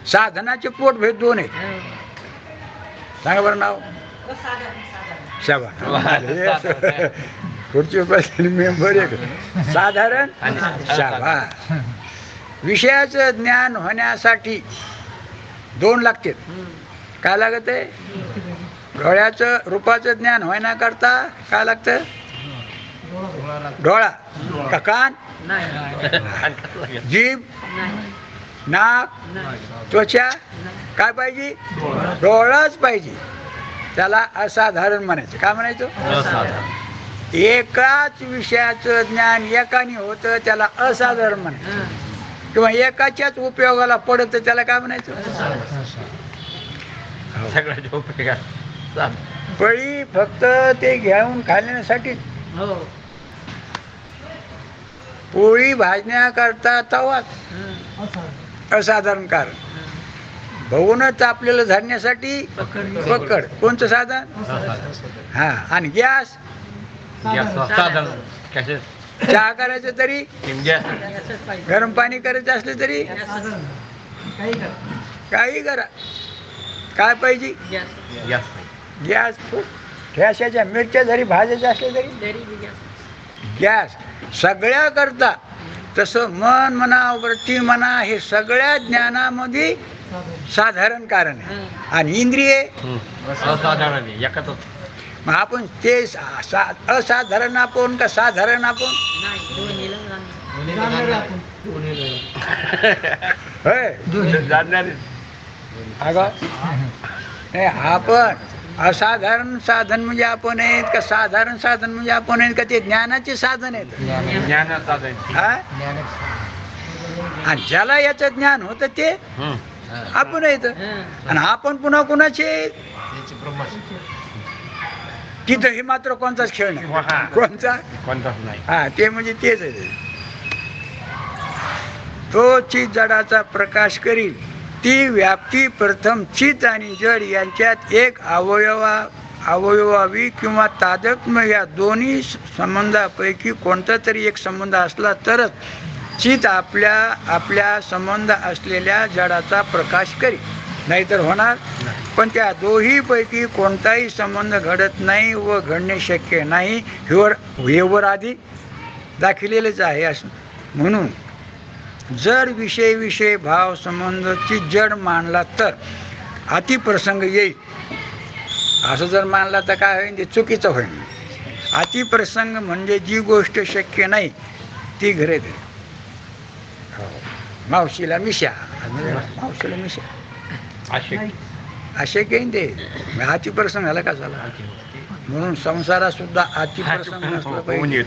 साधनाचे पोट भेद दोन आहेत. सांगा बरं नाव. शाबा पुढची मेंबर एक साधारण शाबा. विषयाचं ज्ञान होण्यासाठी दोन लागते. काय लागत आहे? डोळ्याचं रूपाचं ज्ञान होण्याकरता काय लागतं? डोळा का कान, जीभ, नाक, त्वचा, काय पाहिजे? डोळाच पाहिजे. त्याला असाधारण म्हणायचं. काय म्हणायचं? एकाच विषयाचं ज्ञान एकाने होतं त्याला असाधारण म्हणायचं. किंवा एकाच्याच उपयोगाला पडत त्याला काय म्हणायचं? सगळ्याच्या उपयोगात. पळी फक्त ते घेऊन खाण्यासाठी. पोळी भाजण्याकरता तवाच असाधारण कारण. बघूनच आपल्याला झाडण्यासाठी पकड. कोणतं साधन? हा. आणि गॅस साधन कसे चहा करायचं तरी, गॅस. गरम पाणी करायचं असलं तरी काही करा, काय पाहिजे? गॅस. गॅस. ठ्याशाच्या मिरच्या जरी भाजायच्या असल्या तरी गॅस सगळ्या करता. तसं मन म्हणा वृत्ती म्हणा हे सगळ्या ज्ञानामध्ये साधारण कारण आहे. आणि इंद्रिय असाधारण आहे, एकच मग आपण ते असाधारण आपण का साधारण आपण होय जाणणारे अगं नाही आपण असाधारण साधन म्हणजे आपण आहेत का साधारण साधन म्हणजे आपण आहेत का ते ज्ञानाचे साधन आहेत ज्ञान साधन. हा आणि ज्याला याचं ज्ञान होतं ते आपण आहेत आणि आपण पुन्हा कुणाचे आहेत? तिथं हे मात्र कोणताच खेळ नाही कोणता कोणताच नाही. हा ते म्हणजे तेच आहे. तो चित जडाचा प्रकाश करील ती व्याप्ती प्रथम चित आणि जड यांच्यात एक अवयवावी किंवा तादात्म्य या दोन्ही संबंधापैकी कोणता तरी एक संबंध असला तरच चित आपल्या संबंध असलेल्या जडाचा प्रकाश करील, नाहीतर होणार. पण त्या दोन्हीपैकी कोणताही संबंध घडत नाही व घडणे शक्य नाही हेवर आधी दाखविलेलेच आहे. असं म्हणून जर विषय भाव संबंधची जड मानला तर अतिप्रसंग येईल. असं जर मानला तर काय होईल? ते चुकीचं होईल. अतिप्रसंग म्हणजे जी गोष्ट शक्य नाही ती घडत. मावशीला मिशा मावशीला मिशा असे काही ते अतिप्रसंग झाला का झाला. म्हणून संसारात सुद्धा अतिप्रसंग नसलं पाहिजे.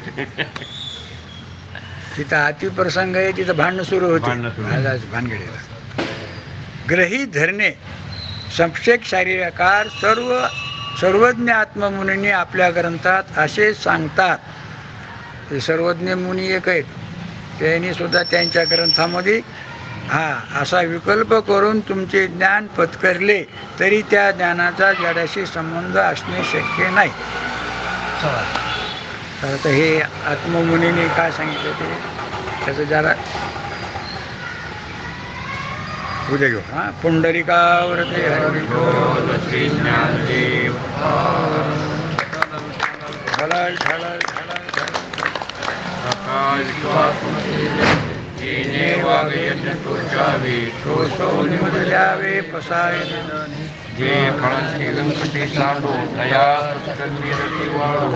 तिथं अतिप्रसंग आहे तिथं भांडणं सुरू होते भानगडीला. ग्रही धरणे संक्षेप शारीरकार सर्वज्ञ आत्ममुनी आपल्या ग्रंथात असे सांगतात. ते सर्वज्ञ मुनी एक आहेत, त्यांनी सुद्धा त्यांच्या ग्रंथामध्ये असा विकल्प करून तुमचे ज्ञान पत्करले तरी त्या ज्ञानाचा जडाशी संबंध असणे शक्य नाही. तर आता हे आत्ममुनीने काय सांगितलं ते त्याचं जरा उद्या घेऊ. पुंडलिकावर ते जे फळांचे गणपती साडो दया सत्कर्मी वाळो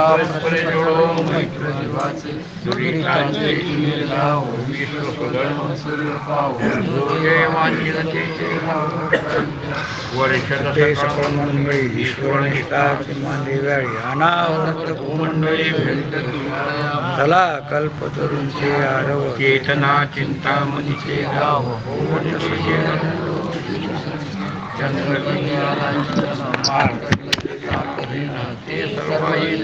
परस्पर जोडो मैत्र जीवाचे दुरीकांचे ईमेल गाव विश्व सगळं सूर्य पाव जोगे वांचिल तेचे वर्षते सकळ मंडळी ईश्वर हिताची मांदेवाळी अनावरत भूमंडळी भेट चला कल्पतरूंचे आरव चेतना चिंतामणीचे गाव ते सर्वाई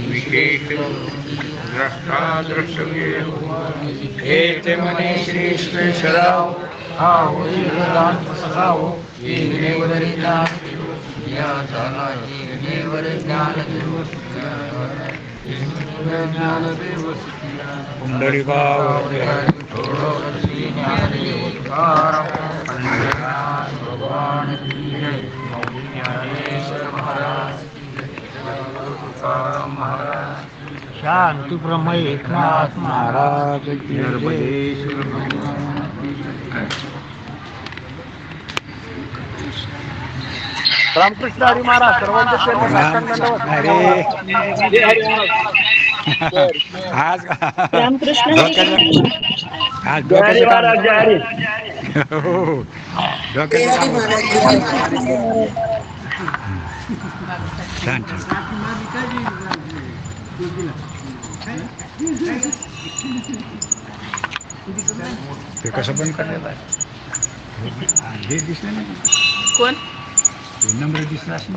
विशेष द्रष्टा द्रष्टव्य हे ते मने श्री श्रेष्ठराव शांती ब्रह्म एकनाथ महाराज की रामकृष्ण हरी महाराज आज रामकृष्ण आज ते कसं बंद करण्यात आहे हे दिसलं नाही कोण नंबर दिसला असेल.